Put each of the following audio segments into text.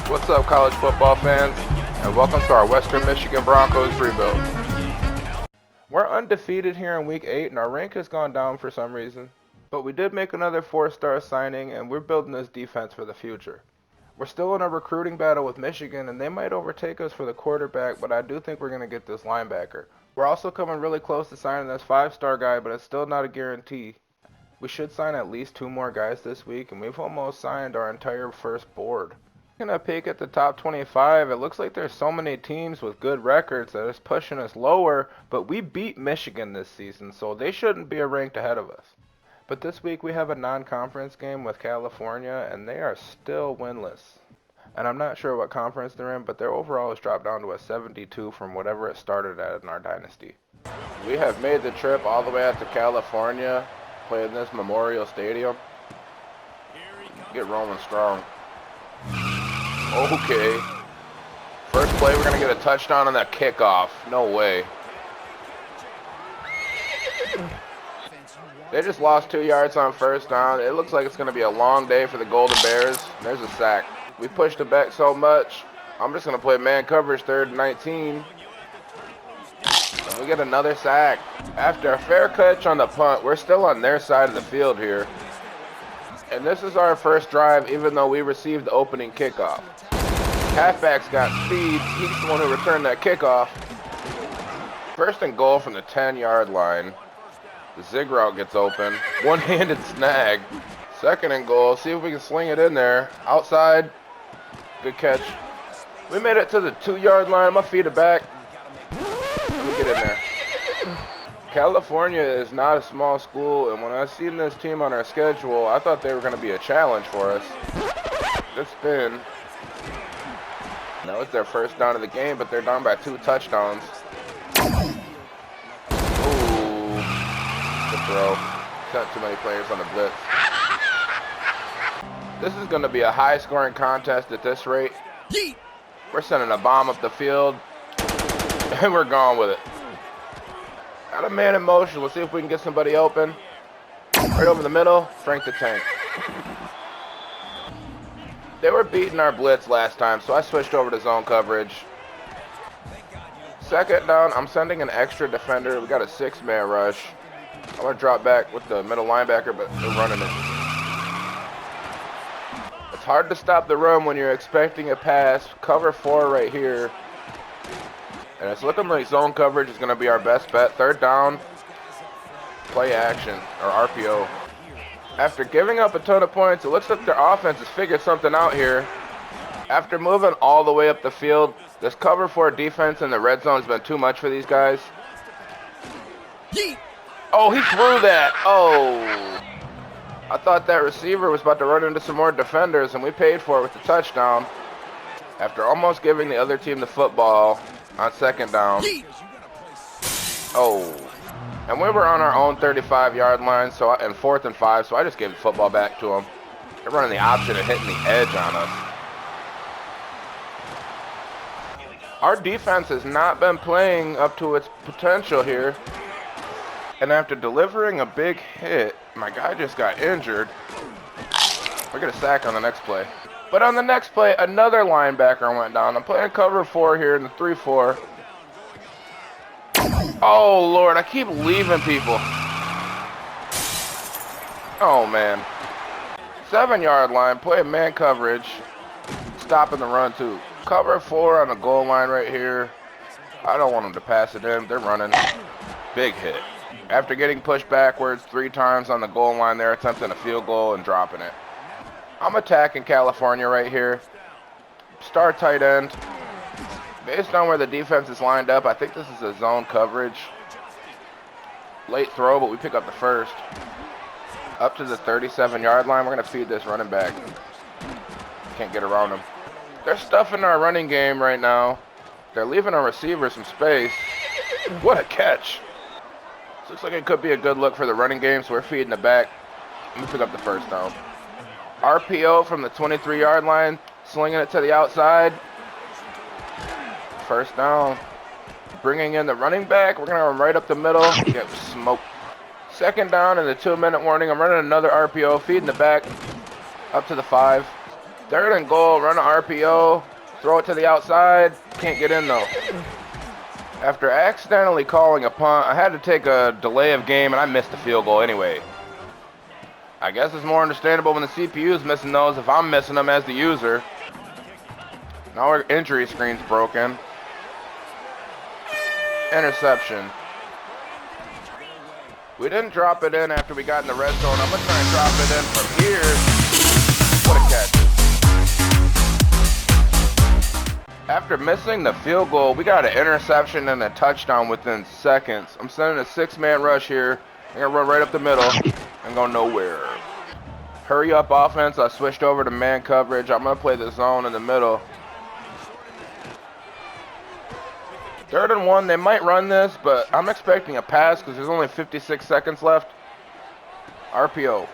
What's up, college football fans, and welcome to our Western Michigan Broncos rebuild. We're undefeated here in Week 8, and our rank has gone down for some reason. But we did make another 4-star signing, and we're building this defense for the future. We're still in a recruiting battle with Michigan, and they might overtake us for the quarterback, but I do think we're going to get this linebacker. We're also coming really close to signing this 5-star guy, but it's still not a guarantee. We should sign at least 2 more guys this week, and we've almost signed our entire first board. Taking a peek at the top 25, it looks like there's so many teams with good records that it's pushing us lower, but we beat Michigan this season, so they shouldn't be ranked ahead of us. But this week we have a non-conference game with California, and they are still winless. And I'm not sure what conference they're in, but their overall has dropped down to a 72 from whatever it started at in our Dynasty. We have made the trip all the way out to California, playing this Memorial Stadium. Get rolling strong. Okay. First play, we're going to get a touchdown on that kickoff. No way. They just lost 2 yards on first down. It looks like it's going to be a long day for the Golden Bears. There's a sack. We pushed it back so much. I'm just going to play man coverage 3rd and 19. And we get another sack. After a fair catch on the punt, we're still on their side of the field here. And this is our first drive, even though we received the opening kickoff. Halfback's got speed. He's the one who returned that kickoff. 1st and goal from the 10-yard line. The zig route gets open. One-handed snag. 2nd and goal. See if we can sling it in there. Outside. Good catch. We made it to the 2-yard line. I'm going to feed it back. Let me get in there. California is not a small school, and when I seen this team on our schedule, I thought they were going to be a challenge for us. Good spin. Now it's their first down of the game, but they're down by 2 touchdowns. Ooh. Good throw. Not too many players on the blitz. This is going to be a high-scoring contest at this rate. We're sending a bomb up the field, and we're going with it. Got a man in motion. We'll see if we can get somebody open. Right over the middle. Frank the Tank. They were beating our blitz last time, so I switched over to zone coverage. 2nd down. I'm sending an extra defender. We got a 6-man rush. I'm going to drop back with the middle linebacker, but they're running it. It's hard to stop the run when you're expecting a pass. Cover 4 right here. And it's looking like zone coverage is going to be our best bet. 3rd down, play action, or RPO. After giving up a ton of points, it looks like their offense has figured something out here. After moving all the way up the field, this cover 4 defense in the red zone has been too much for these guys. Oh, he threw that. Oh. I thought that receiver was about to run into some more defenders, and we paid for it with the touchdown. After almost giving the other team the football on 2nd down. Oh. And we were on our own 35-yard line, and 4th and 5, so I just gave the football back to them. They're running the option and hitting the edge on us. Our defense has not been playing up to its potential here. And after delivering a big hit, my guy just got injured. We get a sack on the next play. But on the next play, another linebacker went down. I'm playing cover 4 here in the 3-4. Oh, Lord, I keep leaving people. Oh, man. 7-yard line, play man coverage. Stopping the run, too. Cover 4 on the goal line right here. I don't want them to pass it in. They're running. Big hit. After getting pushed backwards 3 times on the goal line, they're attempting a field goal and dropping it. I'm attacking California right here. Star tight end. Based on where the defense is lined up, I think this is a zone coverage. Late throw, but we pick up the 1st. Up to the 37-yard line. We're going to feed this running back. Can't get around him. They're stuffing our running game right now. They're leaving our receivers some space. What a catch. This looks like it could be a good look for the running game, so we're feeding it back. Let me pick up the 1st down. RPO from the 23-yard line, slinging it to the outside. 1st down. Bringing in the running back. We're going to run right up the middle. Get smoked. 2nd down and the 2-minute warning. I'm running another RPO, feeding the back up to the 5. Third and goal, run an RPO, throw it to the outside. Can't get in though. After accidentally calling a punt, I had to take a delay of game and I missed the field goal anyway. I guess it's more understandable when the CPU is missing those if I'm missing them as the user. Now our injury screen's broken. Interception. We didn't drop it in after we got in the red zone. I'm going to try and drop it in from here. What a catch. After missing the field goal, we got an interception and a touchdown within seconds. I'm sending a 6-man rush here. I'm going to run right up the middle and go nowhere. Hurry up offense. I switched over to man coverage. I'm going to play the zone in the middle. 3rd and 1, they might run this, but I'm expecting a pass because there's only 56 seconds left. RPO.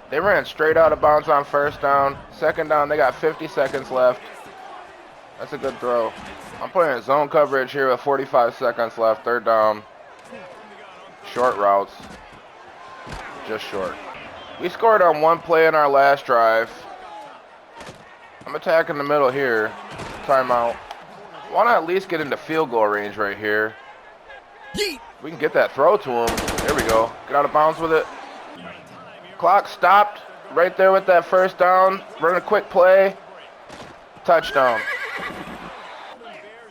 They ran straight out of bounds on 1st down. 2nd down, they got 50 seconds left. That's a good throw. I'm playing zone coverage here with 45 seconds left. 3rd down. Short routes. Just short. We scored on 1 play in our last drive. I'm attacking the middle here. Timeout. Why not at least get into field goal range right here? We can get that throw to him. There we go. Get out of bounds with it. Clock stopped right there with that 1st down. Run a quick play. Touchdown.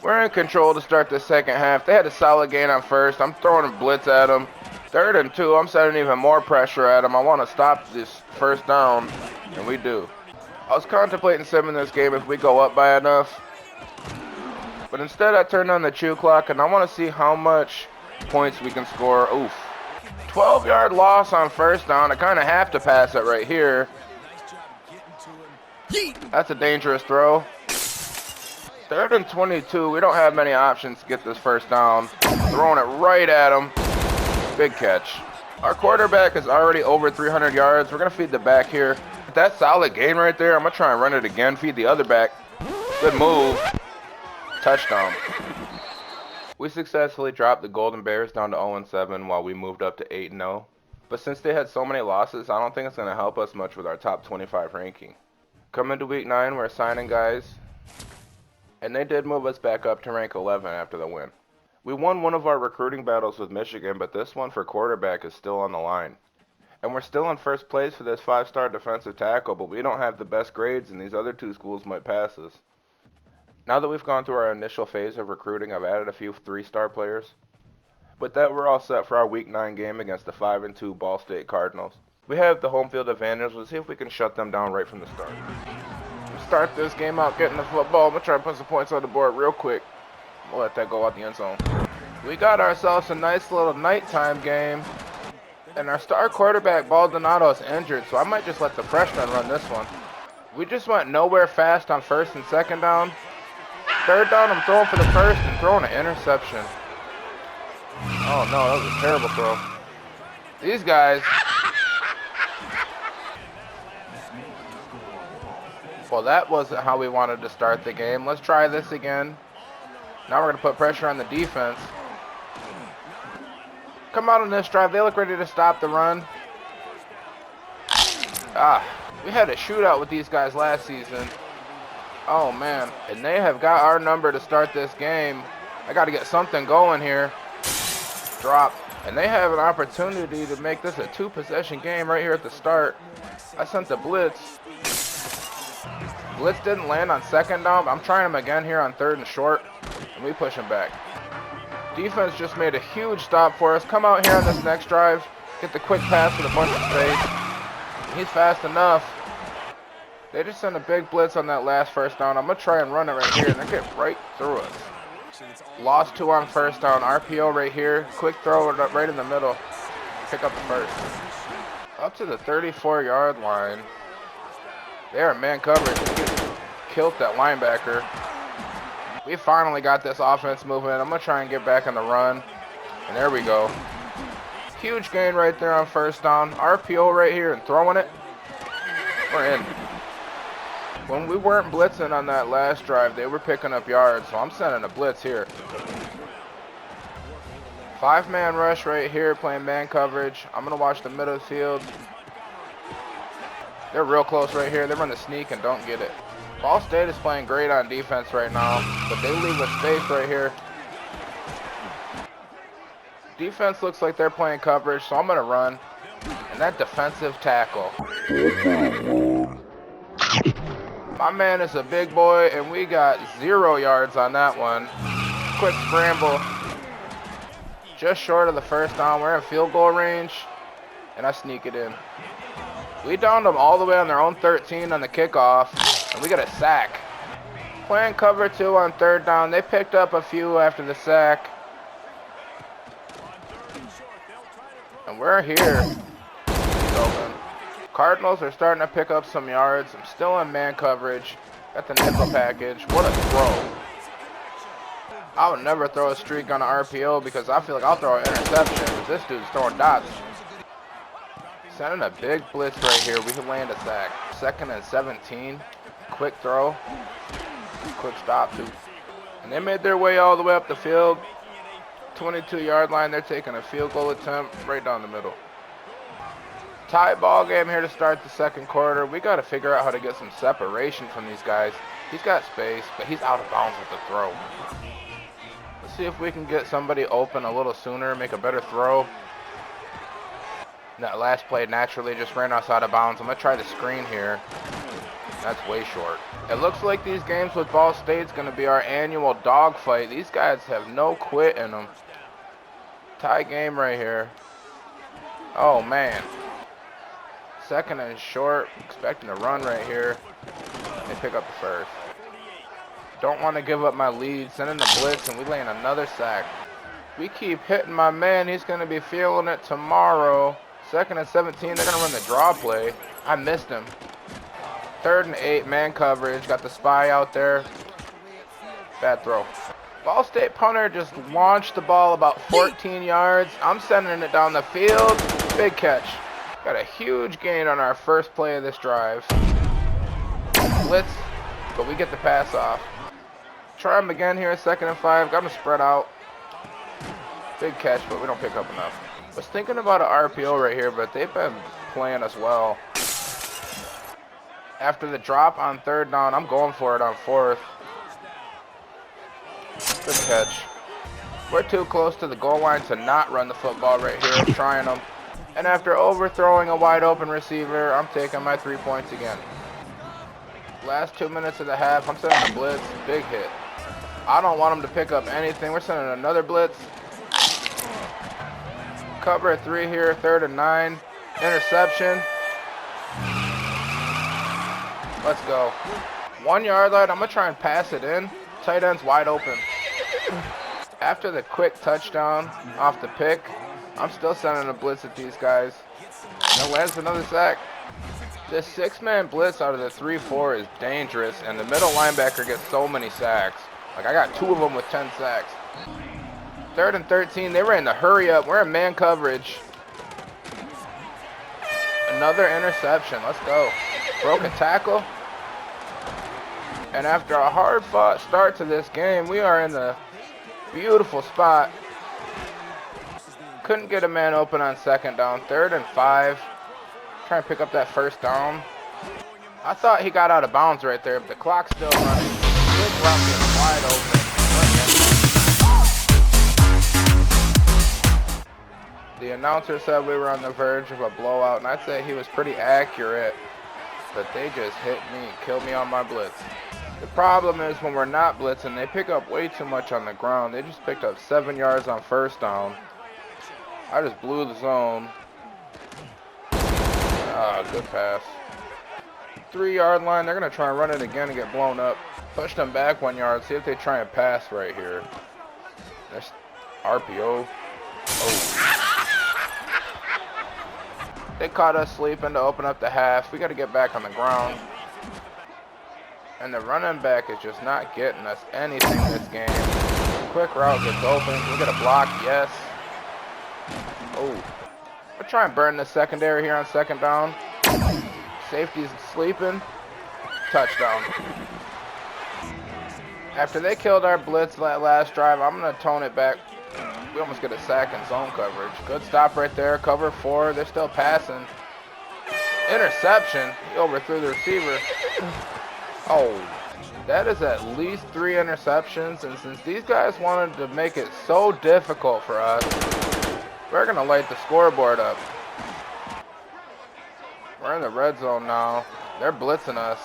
We're in control to start the 2nd half. They had a solid gain on 1st. I'm throwing a blitz at them. 3rd and 2, I'm setting even more pressure at them. I want to stop this 1st down, and we do. I was contemplating simming this game if we go up by enough. But instead I turned on the chew clock and I want to see how much points we can score. Oof. 12-yard loss on 1st down. I kind of have to pass it right here. That's a dangerous throw. 3rd and 22. We don't have many options to get this 1st down. Throwing it right at him. Big catch. Our quarterback is already over 300 yards. We're going to feed the back here. That solid gain right there. I'm going to try and run it again. Feed the other back. Good move. Touchdown. We successfully dropped the Golden Bears down to 0-7 while we moved up to 8-0. But since they had so many losses, I don't think it's going to help us much with our top 25 ranking. Coming to week 9, we're signing guys. And they did move us back up to rank 11 after the win. We won one of our recruiting battles with Michigan, but this one for quarterback is still on the line. And we're still in 1st place for this 5-star defensive tackle, but we don't have the best grades and these other 2 schools might pass us. Now that we've gone through our initial phase of recruiting, I've added a few 3-star players. With that, we're all set for our Week 9 game against the 5-2 Ball State Cardinals. We have the home field advantage. Let's see if we can shut them down right from the start. Start this game out getting the football. I'm going to try and put some points on the board real quick. We'll let that go out the end zone. We got ourselves a nice little nighttime game. And our star quarterback, Baldonado, is injured, so I might just let the freshman run this one. We just went nowhere fast on 1st and 2nd down. 3rd down, I'm throwing for the 1st and throwing an interception. Oh no, that was a terrible throw. These guys. Well, that wasn't how we wanted to start the game. Let's try this again. Now we're going to put pressure on the defense. Come out on this drive. They look ready to stop the run. We had a shootout with these guys last season. Oh man, and they have got our number to start this game. I got to get something going here. Drop. And they have an opportunity to make this a 2-possession game right here at the start. I sent the blitz. Blitz didn't land on 2nd down. I'm trying him again here on 3rd and short. And we push him back. Defense just made a huge stop for us. Come out here on this next drive. Get the quick pass with a bunch of space. He's fast enough. They just sent a big blitz on that last 1st down. I'm going to try and run it right here, and they get right through us. Lost 2 on 1st down. RPO right here. Quick throw right in the middle. Pick up the 1st. Up to the 34-yard line. They are man coverage. Killed that linebacker. We finally got this offense moving. I'm going to try and get back on the run. And there we go. Huge gain right there on 1st down. RPO right here and throwing it. We're in. When we weren't blitzing on that last drive, they were picking up yards, so I'm sending a blitz here. 5-man rush right here, playing man coverage. I'm going to watch the middle of the field. They're real close right here. They run the sneak and don't get it. Ball State is playing great on defense right now, but they leave a space right here. Defense looks like they're playing coverage, so I'm going to run. And that defensive tackle. My man is a big boy, and we got 0 yards on that one. Quick scramble. Just short of the first down. We're in field goal range, and I sneak it in. We downed them all the way on their own 13 on the kickoff, and we got a sack. Playing cover 2 on 3rd down. They picked up a few after the sack. And we're here. He's open. Cardinals are starting to pick up some yards. I'm still in man coverage. Got the nickel package. What a throw. I would never throw a streak on an RPO because I feel like I'll throw an interception because this dude's throwing dots. Sending a big blitz right here. We can land a sack. 2nd and 17. Quick throw. Quick stop too. And they made their way all the way up the field. 22-yard line. They're taking a field goal attempt right down the middle. Tie ball game here to start the 2nd quarter. We got to figure out how to get some separation from these guys. He's got space, but he's out of bounds with the throw. Let's see if we can get somebody open a little sooner, make a better throw. That last play naturally just ran outside of bounds. I'm going to try the screen here. That's way short. It looks like these games with Ball State's going to be our annual dogfight. These guys have no quit in them. Tie game right here. Oh, man. 2nd and short. Expecting a run right here. They pick up the first. Don't want to give up my lead. Sending the blitz, and we land another sack. We keep hitting my man. He's going to be feeling it tomorrow. 2nd and 17. They're going to run the draw play. I missed him. 3rd and 8. Man coverage. Got the spy out there. Bad throw. Ball State punter just launched the ball about 14 yards. I'm sending it down the field. Big catch. Got a huge gain on our first play of this drive. Blitz, but we get the pass off. Try him again here, 2nd and 5. Got him spread out. Big catch, but we don't pick up enough. Was thinking about an RPO right here, but they've been playing us well. After the drop on 3rd down, I'm going for it on 4th. Good catch. We're too close to the goal line to not run the football right here. I'm trying them. And after overthrowing a wide open receiver, I'm taking my 3 points again. Last 2 minutes of the half, I'm sending a blitz. Big hit. I don't want them to pick up anything. We're sending another blitz. Cover 3 here, 3rd and 9. Interception. Let's go. 1 yard line. I'm going to try and pass it in. Tight end's wide open. After the quick touchdown off the pick, I'm still sending a blitz at these guys. And it lands another sack. This 6-man blitz out of the 3-4 is dangerous, and the middle linebacker gets so many sacks. Like, I got 2 of them with 10 sacks. 3rd and 13, they ran the hurry up. We're in man coverage. Another interception. Let's go. Broke a tackle. And after a hard-fought start to this game, we are in the beautiful spot. Couldn't get a man open on 2nd down. 3rd and 5. Trying to pick up that 1st down. I thought he got out of bounds right there, but the clock's still running. Big route is wide open. The announcer said we were on the verge of a blowout, and I'd say he was pretty accurate. But they just hit me, killed me on my blitz. The problem is when we're not blitzing, they pick up way too much on the ground. They just picked up 7 yards on 1st down. I just blew the zone. Good pass. 3-yard line. They're going to try and run it again and get blown up. Push them back 1 yard. See if they try and pass right here. That's RPO. Oh. They caught us sleeping to open up the half. We got to get back on the ground. And the running back is just not getting us anything this game. Quick route gets open. We get a block. Yes. Oh. We'll try and burn the secondary here on 2nd down. Safety's sleeping. Touchdown. After they killed our blitz that last drive, I'm going to tone it back. We almost get a sack in zone coverage. Good stop right there. Cover 4. They're still passing. Interception. He overthrew the receiver. Oh, that is at least 3 interceptions. And since these guys wanted to make it so difficult for us, we're going to light the scoreboard up. We're in the red zone now. They're blitzing us.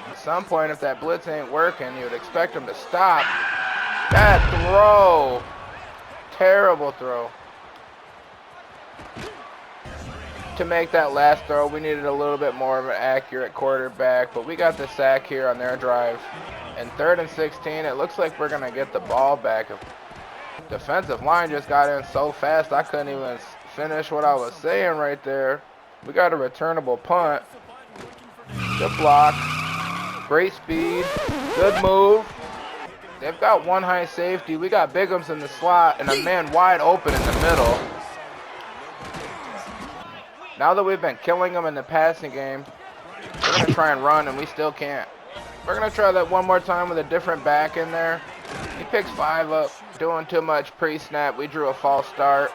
At some point, if that blitz ain't working, you would expect them to stop. That throw. Terrible throw. To make that last throw, we needed a little bit more of an accurate quarterback, but we got the sack here on their drive. And 3rd and 16, it looks like we're going to get the ball back. Defensive line just got in so fast, I couldn't even finish what I was saying right there. We got a returnable punt. Good block. Great speed. Good move. They've got one high safety. We got Bigums in the slot and a man wide open in the middle. Now that we've been killing them in the passing game, we're going to try and run, and we still can't. We're going to try that one more time with a different back in there. He picks 5 up, doing too much pre-snap. We drew a false start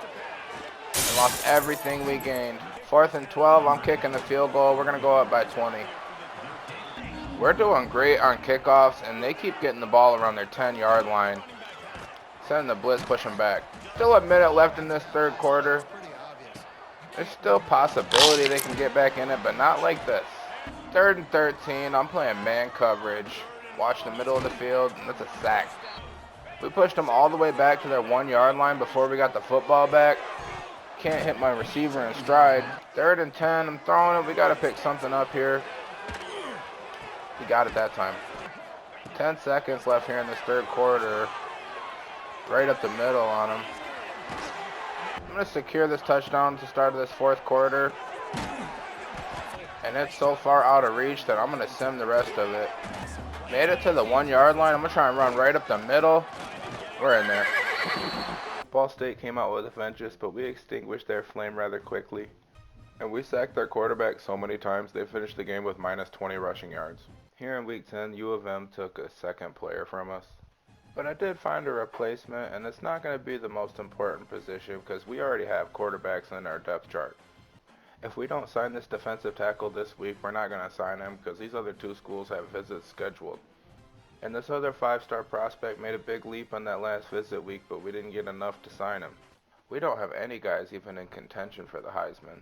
and lost everything we gained. 4th and 12, I'm kicking the field goal. We're going to go up by 20. We're doing great on kickoffs, and they keep getting the ball around their 10-yard line. Sending the blitz, pushing back. Still a minute left in this 3rd quarter. There's still possibility they can get back in it, but not like this. 3rd and 13, I'm playing man coverage. Watch the middle of the field, and that's a sack. We pushed them all the way back to their 1-yard line before we got the football back. Can't hit my receiver in stride. 3rd and 10, I'm throwing it. We got to pick something up here. We got it that time. 10 seconds left here in this 3rd quarter. Right up the middle on them. I'm going to secure this touchdown to start of this 4th quarter. And it's so far out of reach that I'm going to sim the rest of it. Made it to the 1-yard line. I'm going to try and run right up the middle. We're in there. Ball State came out with a vengeance, but we extinguished their flame rather quickly. And we sacked their quarterback so many times they finished the game with minus 20 rushing yards. Here in week 10, U of M took a 2nd player from us. But I did find a replacement, and it's not going to be the most important position because we already have quarterbacks in our depth chart. If we don't sign this defensive tackle this week, we're not going to sign him because these other 2 schools have visits scheduled. And this other 5-star prospect made a big leap on that last visit week, but we didn't get enough to sign him. We don't have any guys even in contention for the Heisman.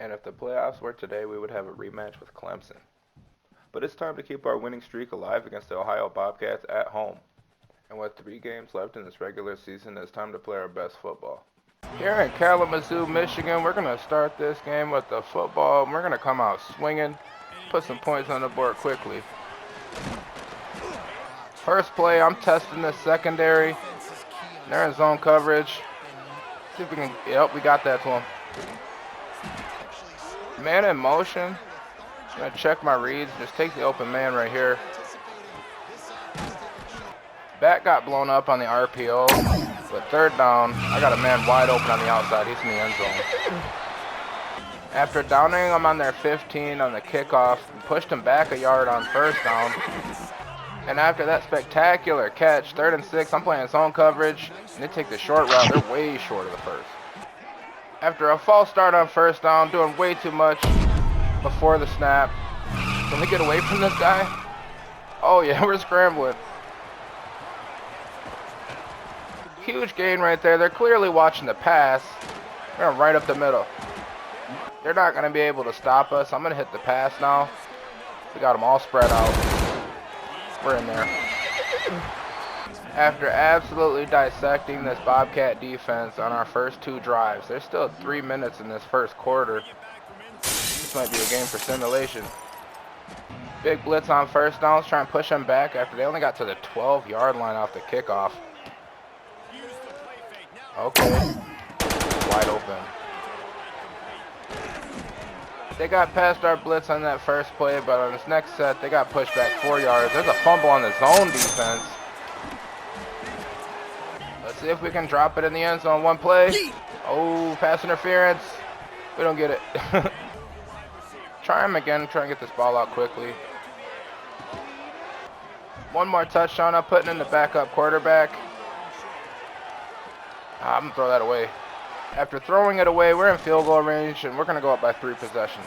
And if the playoffs were today, we would have a rematch with Clemson. But it's time to keep our winning streak alive against the Ohio Bobcats at home. And with 3 games left in this regular season, it's time to play our best football. Here in Kalamazoo, Michigan, we're going to start this game with the football. We're going to come out swinging, put some points on the board quickly. First play, I'm testing this secondary. They're in zone coverage. See if we can, yep, we got that to him. Man in motion. I'm going to check my reads. Just take the open man right here. Back got blown up on the RPO, but 3rd down, I got a man wide open on the outside. He's in the end zone. After downing him on their 15 on the kickoff, we pushed him back a yard on 1st down. And after that spectacular catch, 3rd and 6, I'm playing zone coverage, and they take the short route. They're way short of the 1st. After a false start on 1st down, doing way too much before the snap. Can we get away from this guy? Oh yeah, we're scrambling. Huge gain right there. They're clearly watching the pass. We're going right up the middle. They're not going to be able to stop us. I'm going to hit the pass now. We got them all spread out. We're in there. After absolutely dissecting this Bobcat defense on our first 2 drives, there's still 3 minutes in this 1st quarter. This might be a game for simulation. Big blitz on 1st down. Let's try and push them back after they only got to the 12-yard line off the kickoff. Okay, wide open. They got past our blitz on that first play, but on this next set, they got pushed back 4 yards. There's a fumble on the zone defense. Let's see if we can drop it in the end zone. 1 play. Oh, pass interference. We don't get it. Try him again, try and get this ball out quickly. 1 more touchdown. I'm putting in the backup quarterback. I'm going to throw that away. After throwing it away, we're in field goal range, and we're going to go up by 3 possessions.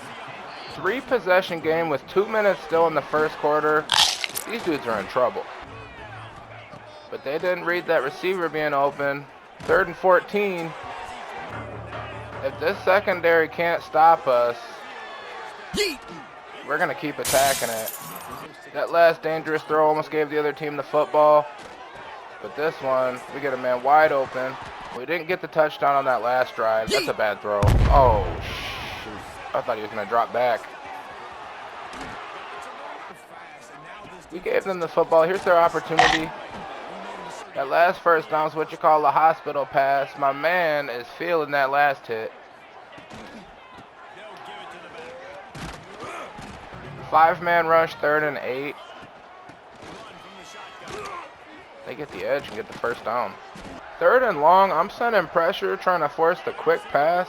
3 possession game with 2 minutes still in the first quarter. These dudes are in trouble. But they didn't read that receiver being open. 3rd and 14. If this secondary can't stop us, we're going to keep attacking it. That last dangerous throw almost gave the other team the football. But this one, we get a man wide open. We didn't get the touchdown on that last drive. That's a bad throw. Oh, shoot. I thought he was going to drop back. We gave them the football. Here's their opportunity. That last first down is what you call a hospital pass. My man is feeling that last hit. 5-man rush, 3rd and 8. They get the edge and get the first down. 3rd and long, I'm sending pressure, trying to force the quick pass.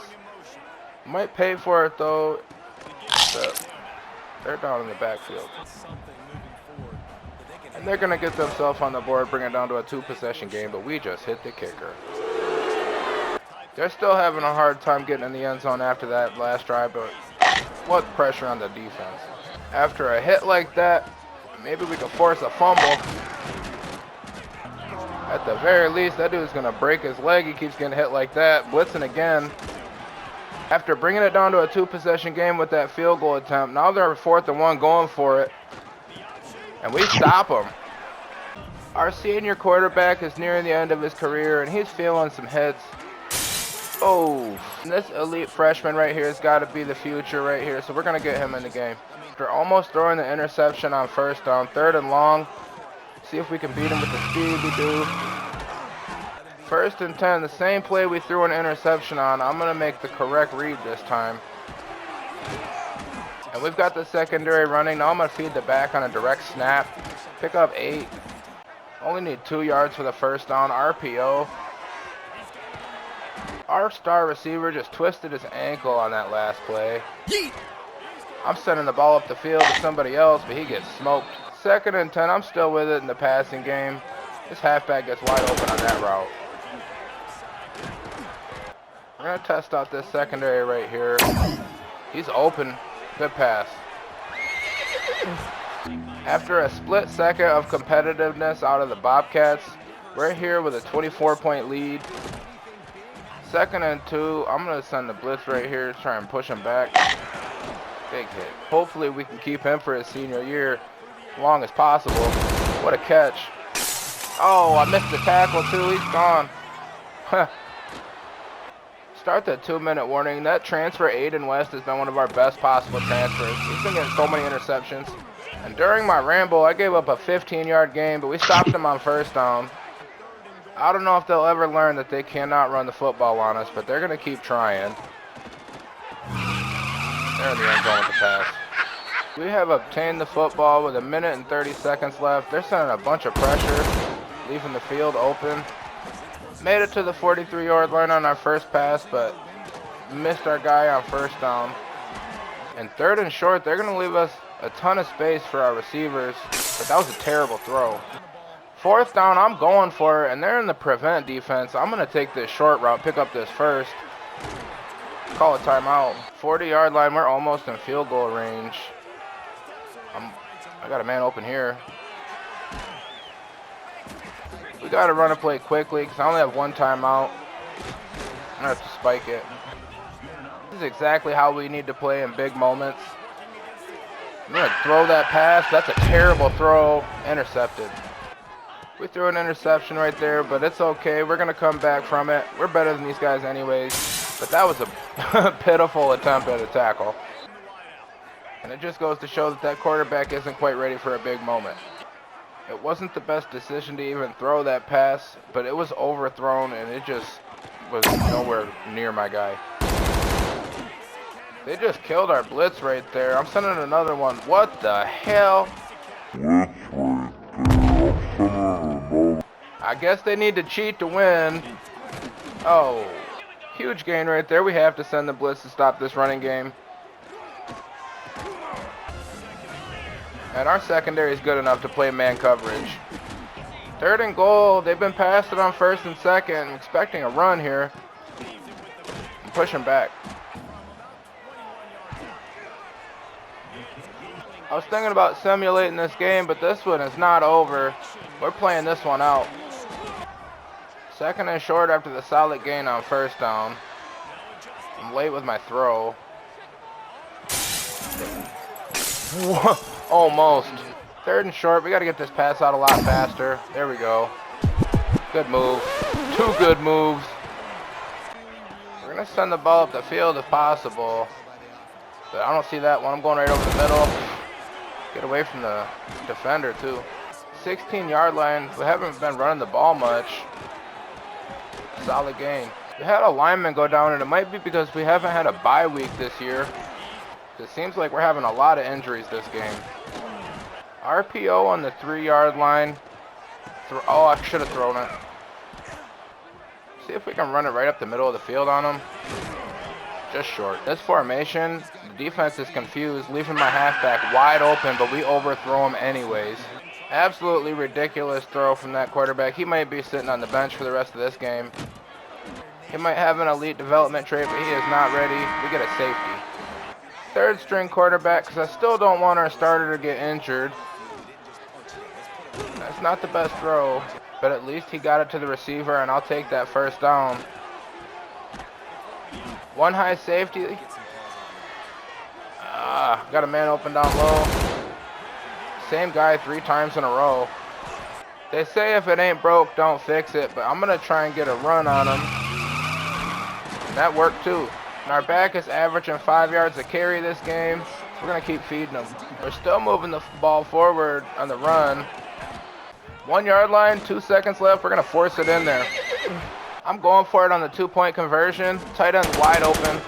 Might pay for it though. But they're down in the backfield. And they're going to get themselves on the board, bring it down to a 2-possession game, but we just hit the kicker. They're still having a hard time getting in the end zone after that last drive, but what pressure on the defense. After a hit like that, maybe we can force a fumble. At the very least, that dude's going to break his leg. He keeps getting hit like that. Blitzing again. After bringing it down to a 2-possession game with that field goal attempt, now they're 4th and 1 going for it. And we stop him. Our senior quarterback is nearing the end of his career, and he's feeling some hits. Oh, this elite freshman right here has got to be the future right here, so we're going to get him in the game. After almost throwing the interception on first down, 3rd and long. See if we can beat him with the speed we do. 1st and 10, the same play we threw an interception on. I'm going to make the correct read this time. And we've got the secondary running. Now I'm going to feed the back on a direct snap. Pick up 8. Only need 2 yards for the first down. RPO. Our star receiver just twisted his ankle on that last play. I'm sending the ball up the field to somebody else, but he gets smoked. 2nd and 10. I'm still with it in the passing game. This halfback gets wide open on that route. We're going to test out this secondary right here. He's open. Good pass. After a split second of competitiveness out of the Bobcats, we're here with a 24-point lead. 2nd and 2. I'm going to send the blitz right here, try and push him back. Big hit. Hopefully we can keep him for his senior year as long as possible. What a catch. Oh, I missed the tackle too. He's gone. Start the 2-minute warning. That transfer, Aiden West, has been one of our best possible transfers. He's been getting so many interceptions. And during my ramble, I gave up a 15-yard gain, but we stopped him on first down. I don't know if they'll ever learn that they cannot run the football on us, but they're going to keep trying. They're in the end zone with the pass. We have obtained the football with 1 minute and 30 seconds left. They're sending a bunch of pressure, leaving the field open. Made it to the 43-yard line on our first pass, but missed our guy on first down. And 3rd and short, they're going to leave us a ton of space for our receivers, but that was a terrible throw. 4th down, I'm going for it, and they're in the prevent defense. I'm going to take this short route, pick up this first. Call a timeout. 40-yard line, we're almost in field goal range. I got a man open here. We got to run a play quickly because I only have 1 timeout. I'm going to have to spike it. This is exactly how we need to play in big moments. I'm going to throw that pass. That's a terrible throw. Intercepted. We threw an interception right there, but it's okay. We're going to come back from it. We're better than these guys anyways. But that was a pitiful attempt at a tackle. And it just goes to show that that quarterback isn't quite ready for a big moment. It wasn't the best decision to even throw that pass, but it was overthrown, and it just was nowhere near my guy. They just killed our blitz right there. I'm sending another one. What the hell? I guess they need to cheat to win. Oh, huge gain right there. We have to send the blitz to stop this running game. And our secondary is good enough to play man coverage. 3rd and goal. They've been passed it on 1st and 2nd. I'm expecting a run here. Push him back. I was thinking about simulating this game, but this one is not over. We're playing this one out. Second and short after the solid gain on first down. I'm late with my throw. Almost. Third and short. We got to get this pass out a lot faster. There we go. Good move. 2 good moves. We're going to send the ball up the field if possible. But I don't see that one. I'm going right over the middle. Get away from the defender, too. 16-yard line. We haven't been running the ball much. Solid gain. We had a lineman go down, and it might be because we haven't had a bye week this year. It seems like we're having a lot of injuries this game. RPO on the 3-yard line. Oh, I should have thrown it. See if we can run it right up the middle of the field on them. Just short. This formation, the defense is confused, leaving my halfback wide open, but we overthrow him anyways. Absolutely ridiculous throw from that quarterback. He might be sitting on the bench for the rest of this game. He might have an elite development trait, but he is not ready. We get a safety. Third string quarterback, because I still don't want our starter to get injured. That's not the best throw, but at least he got it to the receiver, and I'll take that first down. One high safety. Got a man open down low. Same guy 3 times in a row. They say if it ain't broke, don't fix it, but I'm going to try and get a run on him. That worked too. And our back is averaging 5 yards a carry this game. We're going to keep feeding them. We're still moving the ball forward on the run. 1 yard line, 2 seconds left. We're going to force it in there. I'm going for it on the 2-point conversion. Tight end's wide open.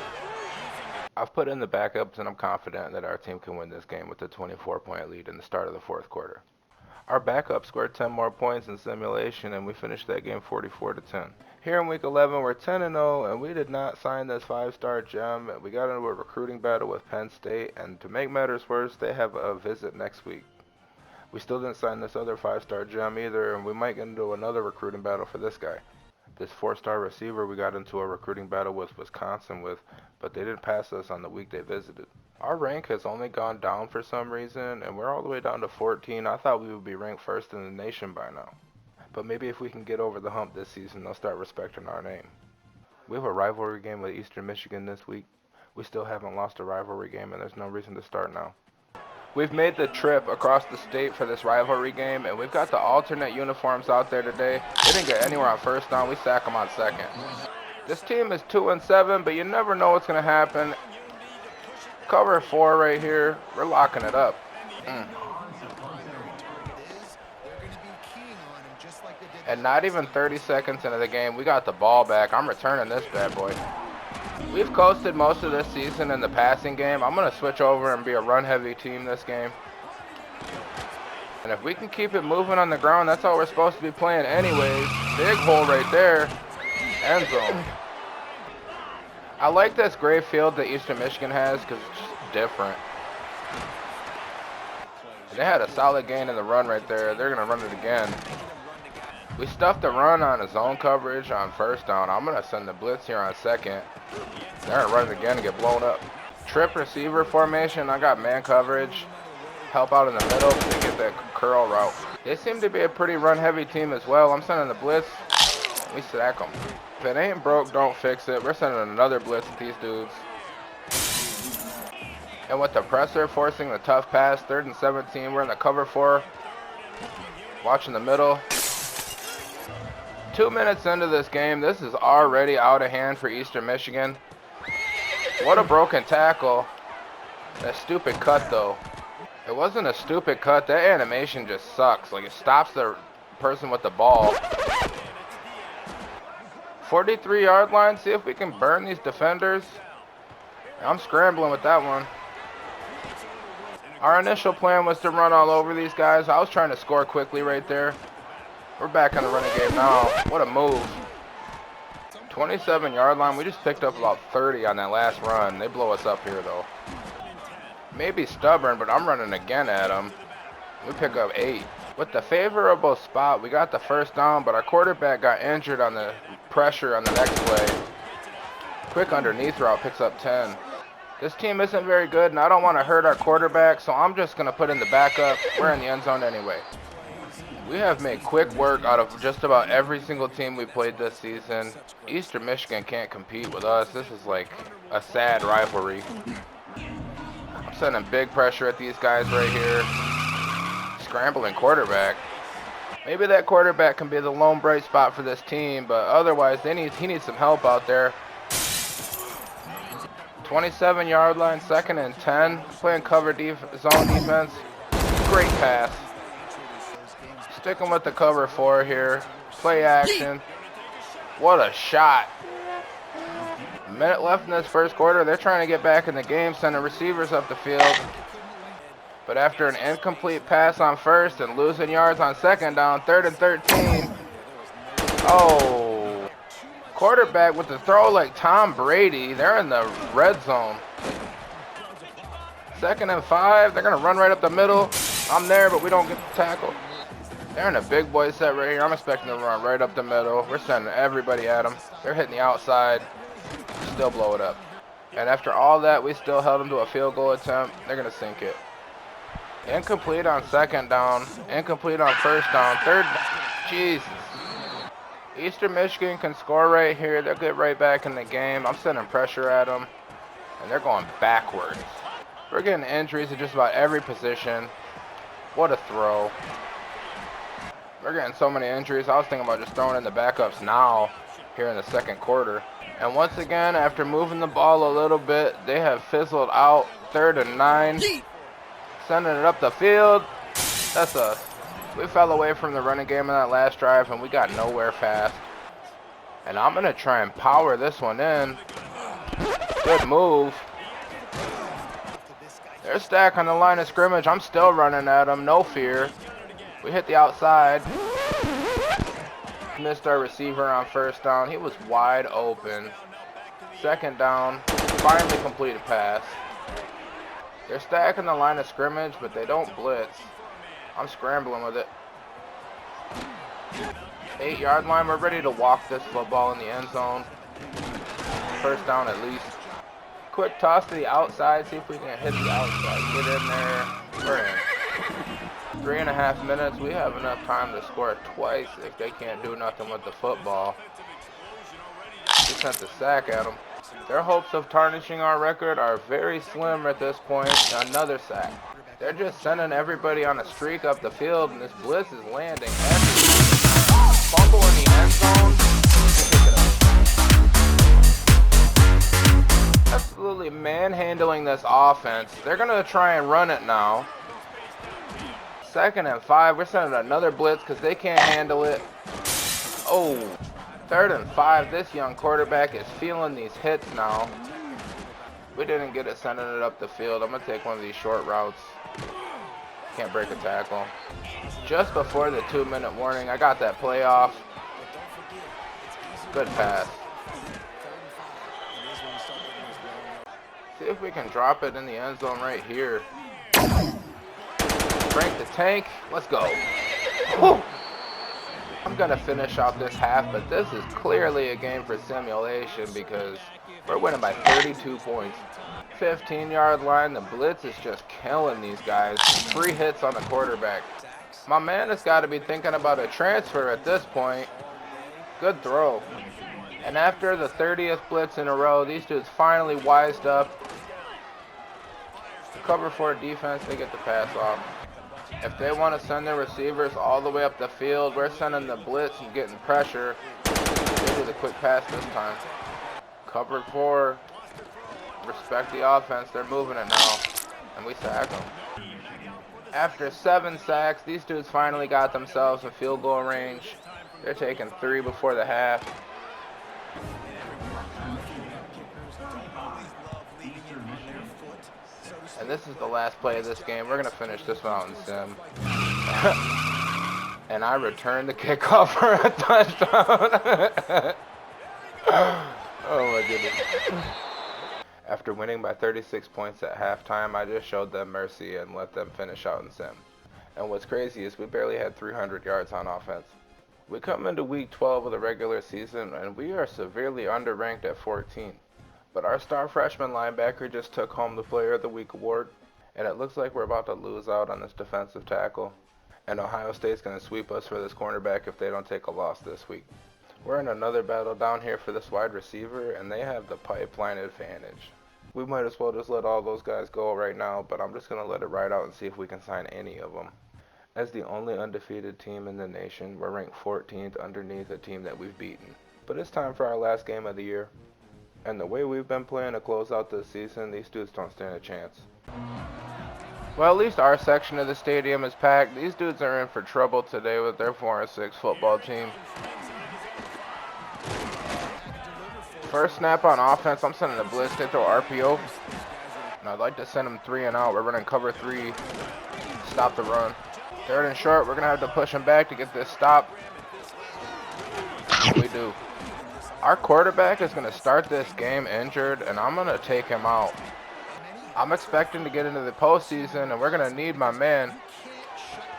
I've put in the backups, and I'm confident that our team can win this game with a 24-point lead in the start of the 4th quarter. Our backup scored 10 more points in simulation, and we finished that game 44-10. Here in Week 11, we're 10-0, and we did not sign this 5-star gem. We got into a recruiting battle with Penn State, and to make matters worse, they have a visit next week. We still didn't sign this other 5-star gem either, and we might get into another recruiting battle for this guy. This 4-star receiver we got into a recruiting battle with Wisconsin with, but they didn't pass us on the week they visited. Our rank has only gone down for some reason, and we're all the way down to 14. I thought we would be ranked first in the nation by now. But maybe if we can get over the hump this season, they'll start respecting our name. We have a rivalry game with Eastern Michigan this week. We still haven't lost a rivalry game, and there's no reason to start now. We've made the trip across the state for this rivalry game, and we've got the alternate uniforms out there today. They didn't get anywhere on first down. We sack them on second. This team is 2-7, but you never know what's going to happen. Cover 4 right here. We're locking it up. And not even 30 seconds into the game, we got the ball back. I'm returning this bad boy. We've coasted most of this season in the passing game. I'm going to switch over and be a run-heavy team this game. And if we can keep it moving on the ground, that's how we're supposed to be playing anyways. Big hole right there. End zone. I like this gray field that Eastern Michigan has because it's just different. They had a solid gain in the run right there. They're going to run it again. We stuffed the run on a zone coverage on first down. I'm going to send the blitz here on second. They're going to run it again and get blown up. Trip receiver formation. I got man coverage. Help out in the middle to get that curl route. They seem to be a pretty run-heavy team as well. I'm sending the blitz. We sack them. If it ain't broke, don't fix it. We're sending another blitz at these dudes. And with the presser forcing the tough pass, 3rd and 17, we're in the cover 4. Watching the middle. 2 minutes into this game, this is already out of hand for Eastern Michigan. What a broken tackle. That stupid cut, though. It wasn't a stupid cut. That animation just sucks. Like, it stops the person with the ball. 43-yard line. See if we can burn these defenders. I'm scrambling with that one. Our initial plan was to run all over these guys. I was trying to score quickly right there. We're back in the running game now. What a move. 27-yard line. We just picked up about 30 on that last run. They blow us up here, though. Maybe stubborn, but I'm running again at them. We pick up 8. With the favorable spot, we got the first down, but our quarterback got injured on the pressure on the next play. Quick underneath route picks up 10. This team isn't very good, and I don't want to hurt our quarterback, so I'm just going to put in the backup. We're in the end zone anyway. We have made quick work out of just about every single team we played this season. Eastern Michigan can't compete with us. This is like a sad rivalry. I'm sending big pressure at these guys right here. Scrambling quarterback. Maybe that quarterback can be the lone bright spot for this team, but otherwise he needs some help out there. 27-yard line, 2nd and 10. Playing cover zone defense. Great pass. Sticking with the cover 4 here. Play action. What a shot. A minute left in this first quarter. They're trying to get back in the game, sending receivers up the field. But after an incomplete pass on 1st and losing yards on 2nd down, 3rd and 13. Oh. Quarterback with the throw like Tom Brady. They're in the red zone. 2nd and 5. They're going to run right up the middle. I'm there, but we don't get the tackle. They're in a big boy set right here. I'm expecting them to run right up the middle. We're sending everybody at them. They're hitting the outside. Still blow it up. And after all that, we still held them to a field goal attempt. They're going to sink it. Incomplete on 2nd down. Incomplete on 1st down. 3rd. Jesus. Eastern Michigan can score right here. They'll get right back in the game. I'm sending pressure at them. And they're going backwards. We're getting injuries at just about every position. What a throw. We're getting so many injuries. I was thinking about just throwing in the backups now, here in the 2nd quarter. And once again, after moving the ball a little bit, they have fizzled out. 3rd and 9. Sending it up the field. That's us. We fell away from the running game in that last drive, and we got nowhere fast. And I'm going to try and power this one in. Good move. They're stacked on the line of scrimmage. I'm still running at them. No fear. We hit the outside. Missed our receiver on 1st down. He was wide open. 2nd down. Finally completed pass. They're stacking the line of scrimmage, but they don't blitz. I'm scrambling with it. 8-yard line. We're ready to walk this football in the end zone. 1st down at least. Quick toss to the outside. See if we can hit the outside. Get in there. We're in. 3.5 minutes. We have enough time to score twice if they can't do nothing with the football. We sent the sack at them. Their hopes of tarnishing our record are very slim at this point. Another sack. They're just sending everybody on a streak up the field, and this blitz is landing everywhere. Fumble in the end zone. Pick it up. Absolutely manhandling this offense. They're going to try and run it now. 2nd and 5. We're sending another blitz because they can't handle it. Oh, 3rd and 5. This young quarterback is feeling these hits now. We didn't get it sending it up the field. I'm going to take one of these short routes. Can't break a tackle. Just before the 2-minute warning, I got that play off. Good pass. See if we can drop it in the end zone right here. Break the tank. Let's go. Whew. I'm going to finish out this half, but this is clearly a game for simulation because we're winning by 32 points. 15-yard line. The blitz is just killing these guys. 3 hits on the quarterback. My man has got to be thinking about a transfer at this point. Good throw. And after the 30th blitz in a row, these dudes finally wised up. Cover 4 defense, they get the pass off. If they want to send their receivers all the way up the field, we're sending the blitz and getting pressure. They do the quick pass this time. Cover 4. Respect the offense. They're moving it now. And we sack them. After 7 sacks, these dudes finally got themselves in field goal range. They're taking 3 before the half. And this is the last play of this game. We're going to finish this one out in sim. And I returned the kickoff for a touchdown. Oh my goodness. After winning by 36 points at halftime, I just showed them mercy and let them finish out in sim. And what's crazy is we barely had 300 yards on offense. We come into week 12 of the regular season and we are severely underranked at 14. But our star freshman linebacker just took home the Player of the Week award, and it looks like we're about to lose out on this defensive tackle. And Ohio State's going to sweep us for this cornerback if they don't take a loss this week. We're in another battle down here for this wide receiver, and they have the pipeline advantage. We might as well just let all those guys go right now, but I'm just going to let it ride out and see if we can sign any of them. As the only undefeated team in the nation, we're ranked 14th underneath a team that we've beaten. But it's time for our last game of the year. And the way we've been playing to close out this season, these dudes don't stand a chance. Well, at least our section of the stadium is packed. These dudes are in for trouble today with their 4-6 football team. First snap on offense, I'm sending a blitz. They throw RPO. And I'd like to send them 3 and out. We're running cover 3. Stop the run. 3rd and short. We're going to have to push him back to get this stop. We do. Our quarterback is going to start this game injured, and I'm going to take him out. I'm expecting to get into the postseason, and we're going to need my man.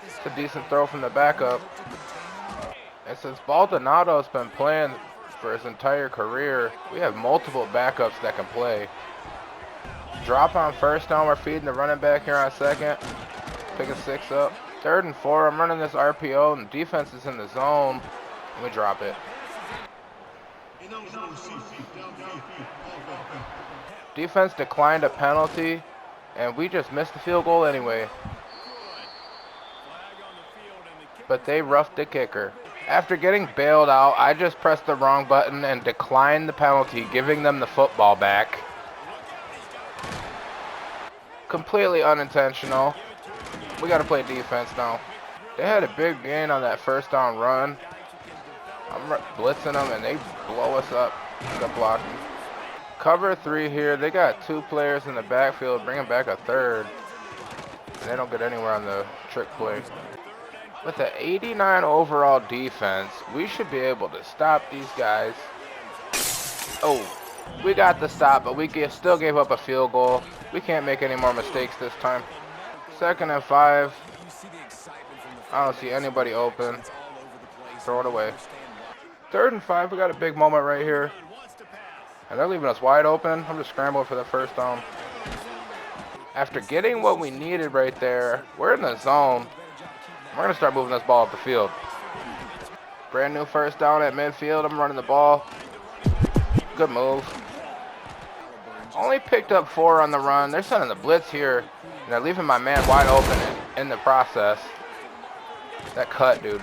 It's a decent throw from the backup. And since Baldonado's been playing for his entire career, we have multiple backups that can play. Drop on first down. We're feeding the running back here on second. Pick a 6 up. 3rd and 4. I'm running this RPO, and the defense is in the zone. And we drop it. Defense declined a penalty, and we just missed the field goal anyway. But they roughed the kicker. After getting bailed out, I just pressed the wrong button and declined the penalty, giving them the football back. Completely unintentional. We got to play defense now. They had a big gain on that first down run. I'm blitzing them, and they blow us up. Good blocking. Cover 3 here. They got 2 players in the backfield, bringing back a 3rd. And they don't get anywhere on the trick play. With the 89 overall defense, we should be able to stop these guys. Oh, we got the stop, but we still gave up a field goal. We can't make any more mistakes this time. 2nd and 5. I don't see anybody open. Throw it away. 3rd and 5. We got a big moment right here. And they're leaving us wide open. I'm just scrambling for the first down. After getting what we needed right there, we're in the zone. We're going to start moving this ball up the field. Brand new first down at midfield. I'm running the ball. Good move. Only picked up 4 on the run. They're sending the blitz here. And they're leaving my man wide open in the process. That cut, dude.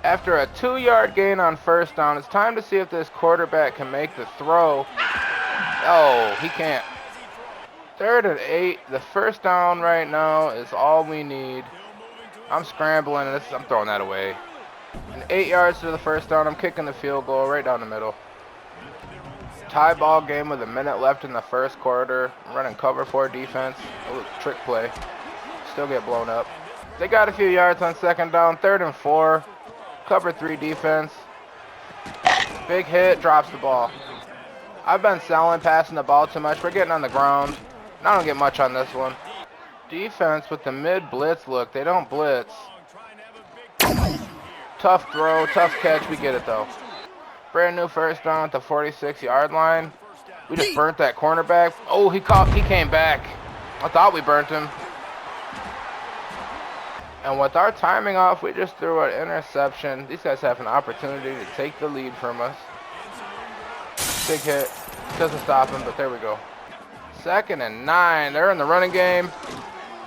After a 2-yard gain on first down, it's time to see if this quarterback can make the throw. Oh, he can't. 3rd and 8. The first down right now is all we need. I'm scrambling, and I'm throwing that away. And 8 yards to the first down. I'm kicking the field goal right down the middle. Tie ball game with a minute left in the first quarter. I'm running cover 4 defense. Ooh, trick play. Still get blown up. They got a few yards on 2nd down. 3rd and 4. Cover 3 defense. Big hit, drops the ball. I've been selling, passing the ball too much. We're getting on the ground. And I don't get much on this one. Defense with the mid-blitz look. They don't blitz. Tough throw, tough catch. We get it, though. Brand new first down at the 46-yard line. We just burnt that cornerback. Oh, he came back. I thought we burnt him. And with our timing off, we just threw an interception. These guys have an opportunity to take the lead from us. Big hit. Doesn't stop him, but there we go. 2nd and 9. They're in the running game.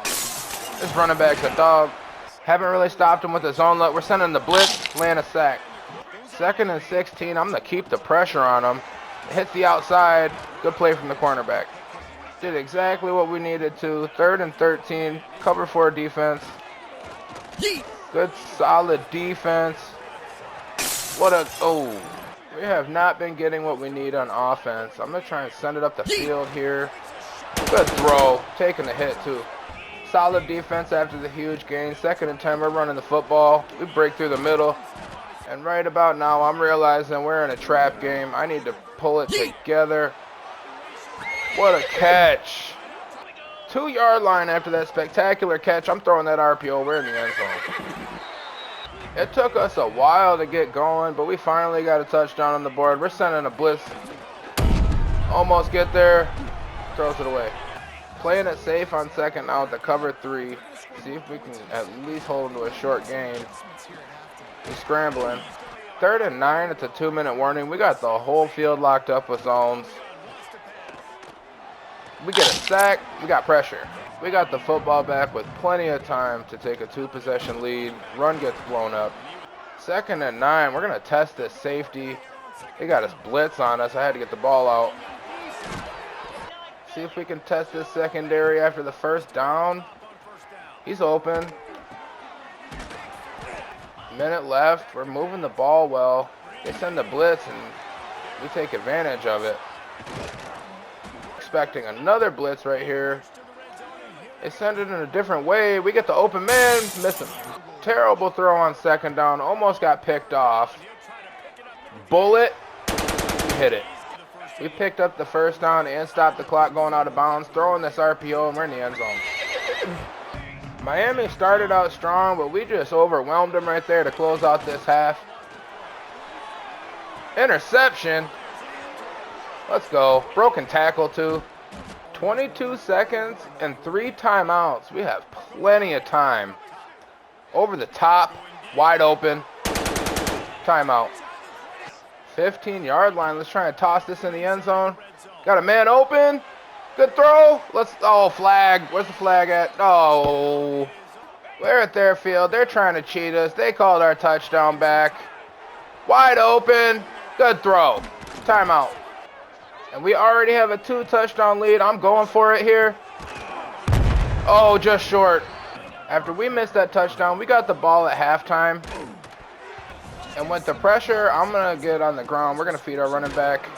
This running back's a dog. Haven't really stopped him with his own look. We're sending the blitz, land a sack. 2nd and 16. I'm going to keep the pressure on him. Hits the outside. Good play from the cornerback. Did exactly what we needed to. 3rd and 13. Cover 4 defense. Good solid defense. Oh, we have not been getting what we need on offense. I'm going to try and send it up the field here. Good throw. Taking the hit too. Solid defense after the huge gain. 2nd and 10. We're running the football. We break through the middle. And right about now, I'm realizing we're in a trap game. I need to pull it together. What a catch. 2-yard line after that spectacular catch. I'm throwing that RPO. We're in the end zone. It took us a while to get going, but we finally got a touchdown on the board. We're sending a blitz. Almost get there. Throws it away. Playing it safe on second now with the cover 3. See if we can at least hold him to a short gain. He's scrambling. 3rd and 9. It's a 2-minute warning. We got the whole field locked up with zones. We get a sack. We got pressure. We got the football back with plenty of time to take a 2-possession lead. Run gets blown up. 2nd and 9. We're going to test this safety. They got us blitz on us. I had to get the ball out. See if we can test this secondary after the first down. He's open. Minute left. We're moving the ball well. They send the blitz and we take advantage of it. Expecting another blitz right here. They send it in a different way. We get the open man. Miss him. Terrible throw on second down. Almost got picked off. Bullet. Hit it. We picked up the first down and stopped the clock going out of bounds. Throwing this RPO and we're in the end zone. Miami started out strong, but we just overwhelmed them right there to close out this half. Interception. Let's go. Broken tackle too. 22 seconds and 3 timeouts. We have plenty of time. Over the top. Wide open. Timeout. 15-yard line. Let's try and toss this in the end zone. Got a man open. Good throw. Oh, flag. Where's the flag at? Oh. We're at their field. They're trying to cheat us. They called our touchdown back. Wide open. Good throw. Timeout. And we already have a 2-touchdown lead. I'm going for it here. Oh, just short. After we missed that touchdown, we got the ball at halftime. And with the pressure, I'm going to get on the ground. We're going to feed our running back.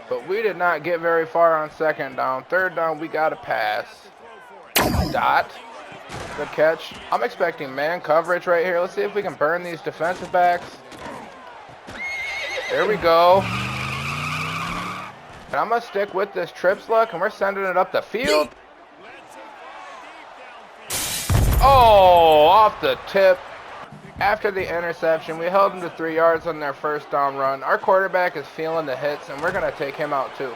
But we did not get very far on second down. Third down, we got to pass. Dot. Good catch. I'm expecting man coverage right here. Let's see if we can burn these defensive backs. There we go. And I'm going to stick with this trips luck, and we're sending it up the field. Oh, off the tip. After the interception, we held them to 3 yards on their first down run. Our quarterback is feeling the hits, and we're going to take him out too.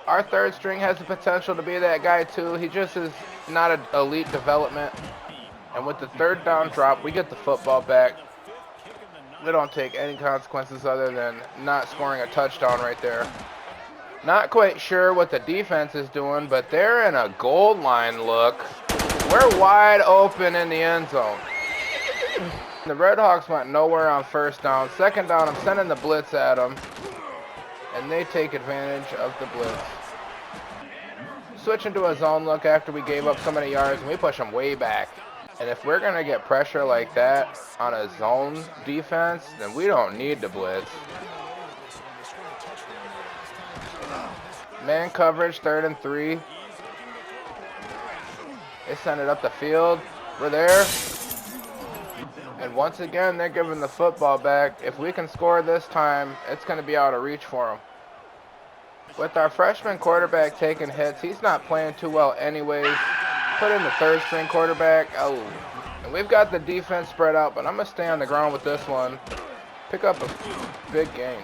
Our third string has the potential to be that guy too. He just is not an elite development. And with the third down drop, we get the football back. We don't take any consequences other than not scoring a touchdown right there. Not quite sure what the defense is doing, but they're in a goal line look. We're wide open in the end zone. The Redhawks went nowhere on first down. Second down, I'm sending the blitz at them. And they take advantage of the blitz. Switch into a zone look after we gave up so many yards, and we push them way back. And if we're going to get pressure like that on a zone defense, then we don't need to blitz. Man coverage, 3rd and 3. They send it up the field. We're there. And once again, they're giving the football back. If we can score this time, it's going to be out of reach for them. With our freshman quarterback taking hits, he's not playing too well anyways. Put in the third string quarterback. Oh. And we've got the defense spread out, but I'm going to stay on the ground with this one. Pick up a big gain.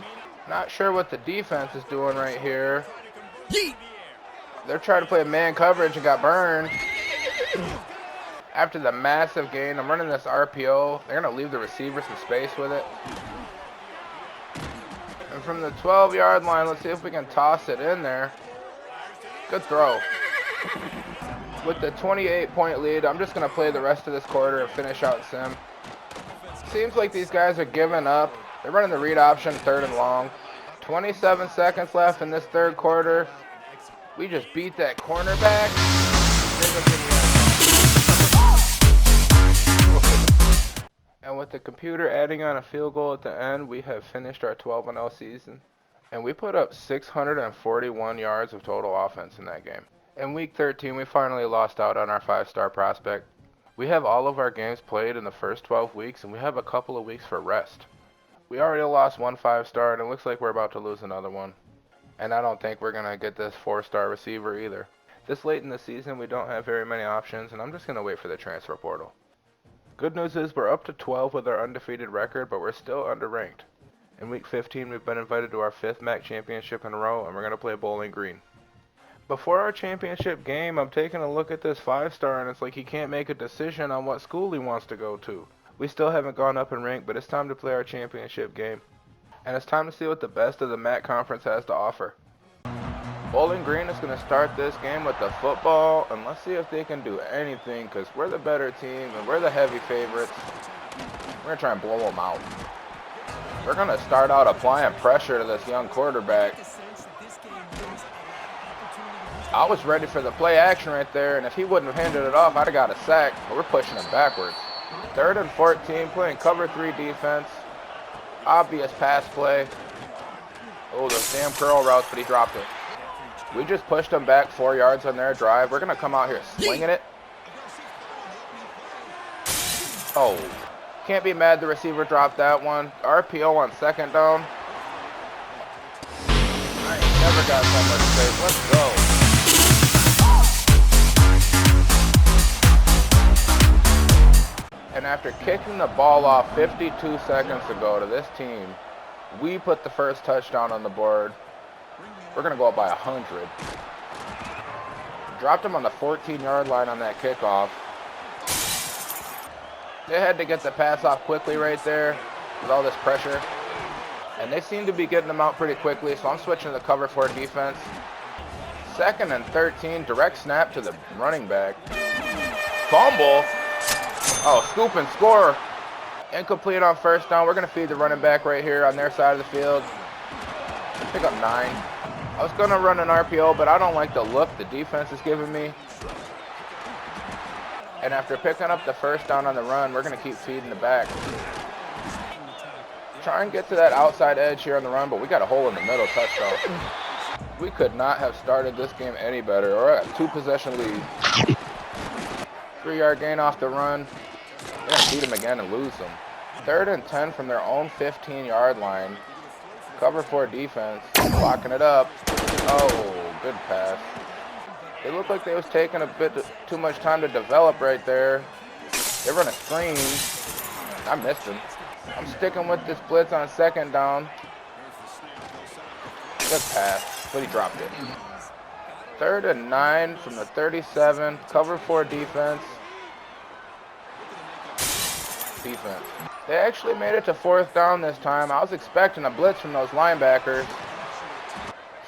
Not sure what the defense is doing right here. They're trying to play man coverage and got burned. After the massive gain, I'm running this RPO. They're going to leave the receiver some space with it. And from the 12-yard line, let's see if we can toss it in there. Good throw. With the 28-point lead, I'm just going to play the rest of this quarter and finish out Sim. Seems like these guys are giving up. They're running the read option, 3rd and long. 27 seconds left in this third quarter. We just beat that cornerback. And with the computer adding on a field goal at the end, we have finished our 12-0 season. And we put up 641 yards of total offense in that game. In week 13, we finally lost out on our 5-star prospect. We have all of our games played in the first 12 weeks, and we have a couple of weeks for rest. We already lost one 5-star, and it looks like we're about to lose another one. And I don't think we're going to get this 4-star receiver either. This late in the season, we don't have very many options, and I'm just going to wait for the transfer portal. Good news is we're up to 12 with our undefeated record, but we're still underranked. In week 15, we've been invited to our 5th MAC championship in a row, and we're going to play Bowling Green. Before our championship game, I'm taking a look at this 5-star, and it's like he can't make a decision on what school he wants to go to. We still haven't gone up in rank, but it's time to play our championship game. And it's time to see what the best of the MAC conference has to offer. Bowling Green is going to start this game with the football, and let's see if they can do anything, because we're the better team, and we're the heavy favorites. We're going to try and blow them out. We're going to start out applying pressure to this young quarterback. I was ready for the play action right there, and if he wouldn't have handed it off, I'd have got a sack, but we're pushing him backwards. 3rd and 14, playing cover 3 defense. Obvious pass play. Oh, those damn curl routes, but he dropped it. We just pushed them back 4 yards on their drive. We're going to come out here slinging it. Oh. Can't be mad the receiver dropped that one. RPO on 2nd down. I ain't never got so much space. Let's go. And after kicking the ball off 52 seconds ago to this team, we put the first touchdown on the board. We're going to go up by 100. Dropped him on the 14-yard line on that kickoff. They had to get the pass off quickly right there with all this pressure. And they seem to be getting them out pretty quickly, so I'm switching to the cover 4 defense. 2nd and 13, direct snap to the running back. Fumble. Oh, scoop and score. Incomplete on 1st down. We're going to feed the running back right here on their side of the field. Pick up 9. I was going to run an RPO, but I don't like the look the defense is giving me. And after picking up the 1st down on the run, we're going to keep feeding the back. Try and get to that outside edge here on the run, but we got a hole in the middle, touchdown. We could not have started this game any better. We're at a 2-possession lead. 3-yard gain off the run. We're going to beat them again and lose them. 3rd and 10 from their own 15-yard line. Cover 4 defense, locking it up. Oh, good pass. It looked like they was taking a bit too much time to develop right there. They run a screen. I missed him. I'm sticking with this blitz on 2nd down. Good pass, but he dropped it. 3rd and 9 from the 37. Cover 4 defense. They actually made it to 4th down this time. I was expecting a blitz from those linebackers.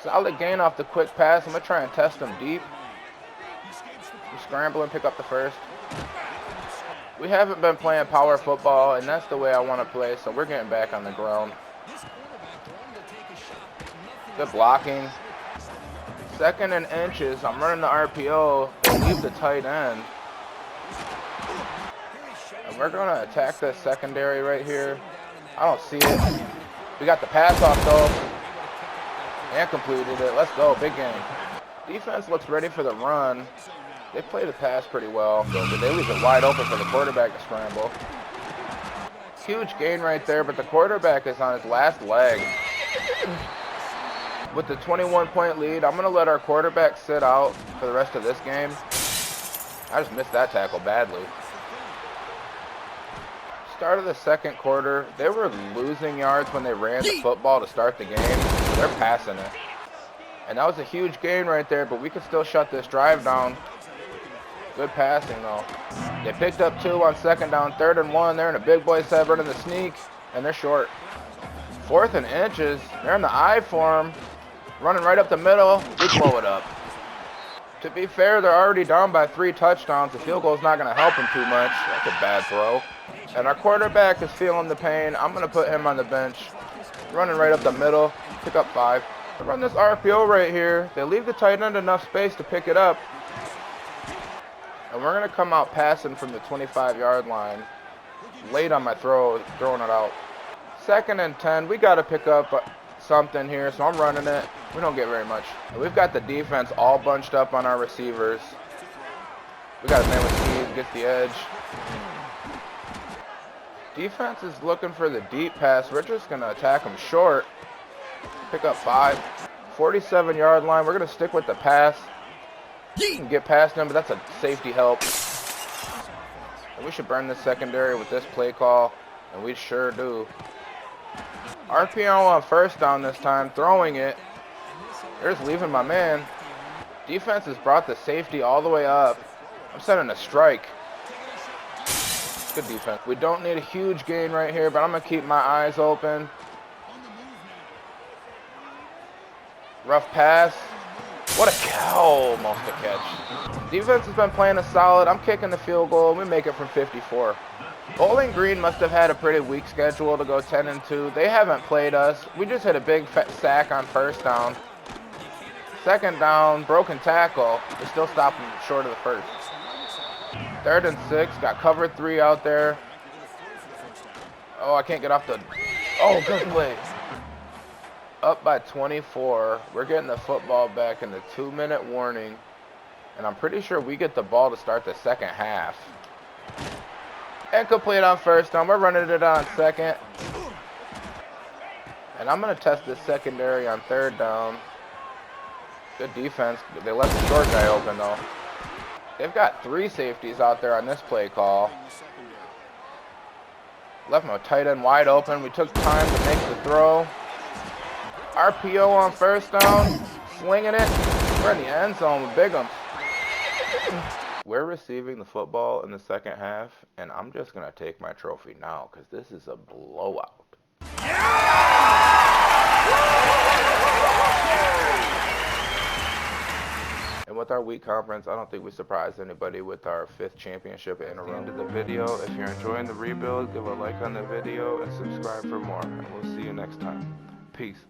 Solid gain off the quick pass. I'm going to try and test them deep. Scramble and pick up the 1st. We haven't been playing power football, and that's the way I want to play, so we're getting back on the ground. Good blocking. 2nd and inches. I'm running the RPO. They leave the tight end. And we're going to attack this secondary right here. I don't see it. We got the pass off, though. And completed it. Let's go. Big game. Defense looks ready for the run. They play the pass pretty well, but they leave it wide open for the quarterback to scramble. Huge gain right there, but the quarterback is on his last leg. With the 21-point lead, I'm going to let our quarterback sit out for the rest of this game. I just missed that tackle badly. Start of the 2nd quarter, they were losing yards when they ran the football to start the game. So they're passing it. And that was a huge gain right there, but we could still shut this drive down. Good passing, though. They picked up 2 on 2nd down, 3rd and 1. They're in a big boy set, running the sneak, and they're short. 4th and inches. They're in the I form, running right up the middle. We blow it up. To be fair, they're already down by 3 touchdowns. The field goal's not going to help them too much. That's a bad throw. And our quarterback is feeling the pain. I'm going to put him on the bench. Running right up the middle. Pick up 5. I run this RPO right here. They leave the tight end enough space to pick it up. And we're going to come out passing from the 25-yard line. Late on my throw, throwing it out. 2nd and 10. We got to pick up something here, so I'm running it. We don't get very much. And we've got the defense all bunched up on our receivers. We got a man with speed, gets the edge. Defense is looking for the deep pass. We're just going to attack them short. Pick up 5. 47-yard line. We're going to stick with the pass. You can get past him, but that's a safety help. And we should burn this secondary with this play call, and we sure do. RPO on first down this time, throwing it. They're just leaving my man. Defense has brought the safety all the way up. I'm setting a strike. Good defense. We don't need a huge gain right here, but I'm going to keep my eyes open. Rough pass. What a cow, almost a catch. Defense has been playing us solid. I'm kicking the field goal. We make it from 54. Bowling Green must have had a pretty weak schedule to go 10-2. They haven't played us. We just hit a big sack on first down. Second down, broken tackle. We still stopped them short of the first. 3rd and 6. Got cover 3 out there. Oh, I can't get off the... Oh, good play. Up by 24. We're getting the football back in the 2-minute warning. And I'm pretty sure we get the ball to start the second half. Incomplete on first down. We're running it on second. And I'm going to test this secondary on 3rd down. Good defense. They left the short guy open, though. They've got 3 safeties out there on this play call. Left my tight end wide open. We took time to make the throw. RPO on first down. Slinging it. We're in the end zone with Bigums. We're receiving the football in the second half, and I'm just going to take my trophy now because this is a blowout. And with our week conference, I don't think we surprised anybody with our 5th championship in a row. End of the video. If you're enjoying the rebuild, give a like on the video and subscribe for more. And we'll see you next time. Peace.